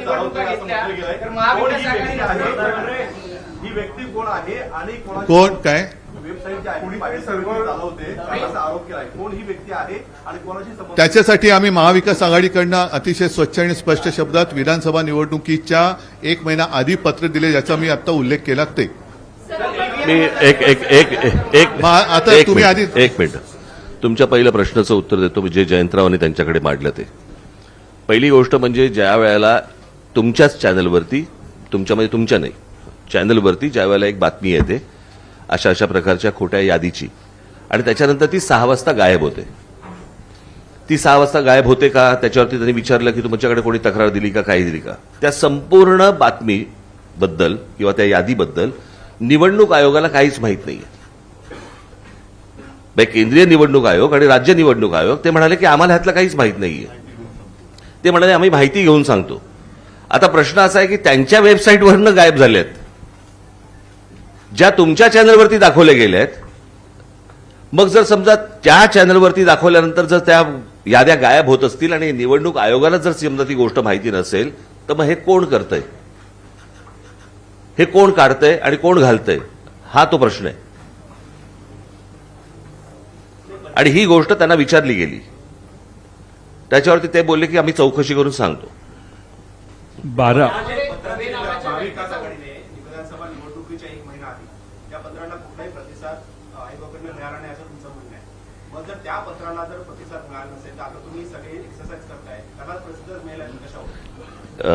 निवडणुका घेतल्या तर महाविकास आघाडी ही व्यक्ती कोण आहे आणि कोण काय वेबसाईट जी आहे कुणीतरी सर्व्हर चालवते असा आरोप केलाय. कोण ही व्यक्ती आहे आणि कोणाशी संबंध? त्याच्यासाठी आम्ही महाविकास आघाडीकडनं अतिशय स्वच्छ आणि स्पष्ट शब्दात विधानसभा निवडणुकीच्या 1 महिना आधी पत्र दिले, ज्याचा मी आता उल्लेख केला ते मी आता तुम्ही आधी एक मिनिट तुमच्या पहिल्या प्रश्नाचं उत्तर देतो जे जयंतरावांनी त्यांच्याकडे मांडलं ते. पहिली गोष्ट म्हणजे ज्या वेळेला तुमच्याच चॅनलवरती तुमच्यामध्ये तुमच्या नाही चॅनलवरती ज्या वेळेला एक बातमी येते अशा अशा प्रकारच्या खोट्या यादीची आणि त्याच्यानंतर ती 6 वाजता गायब होते. ती 6 वाजता गायब होते का त्याच्यावरती त्यांनी विचारलं की तुमच्याकडे कोणी तक्रार दिली का काही दिली का. त्या संपूर्ण बातमीबद्दल किंवा त्या यादीबद्दल निवडणूक आयोगाला काहीच माहीत नाहीये. केंद्रीय निवडणूक आयोग आणि राज्य निवडणूक आयोग ते म्हणाले की आम्हाला ह्यातलं काहीच माहीत नाहीये. ते म्हणाले आम्ही माहिती घेऊन सांगतो. आता प्रश्न असा आहे की त्यांच्या वेबसाईटवरनं गायब झालेत ज्या तुमच्या चॅनलवरती दाखवले गेले आहेत. मग जर समजा त्या चॅनलवरती दाखवल्यानंतर जर त्या याद्या गायब होत असतील आणि निवडणूक आयोगाला जर समजा ती गोष्ट माहिती नसेल तर मग हे कोण करतंय, हे कोण काढतंय आणि कोण घालतंय हा तो प्रश्न आहे. आणि ही गोष्ट त्यांना विचारली गेली त्याच्यावरती ते बोलले की आम्ही चौकशी करून सांगतो. 12 महाविकास आघाडीने विधानसभा निवडणुकीच्या 1 महिना आधी त्या पत्राला कुठलाही प्रतिसाद आयोगाकडून मिळाला नाही असं तुमचं म्हणणं आहे. मग जर त्या पत्राला जर प्रतिसाद मिळाला नसेल तर आता तुम्ही सगळे एक्सरसाइज करताय त्याला प्रतिसाद मिळाला कशावर?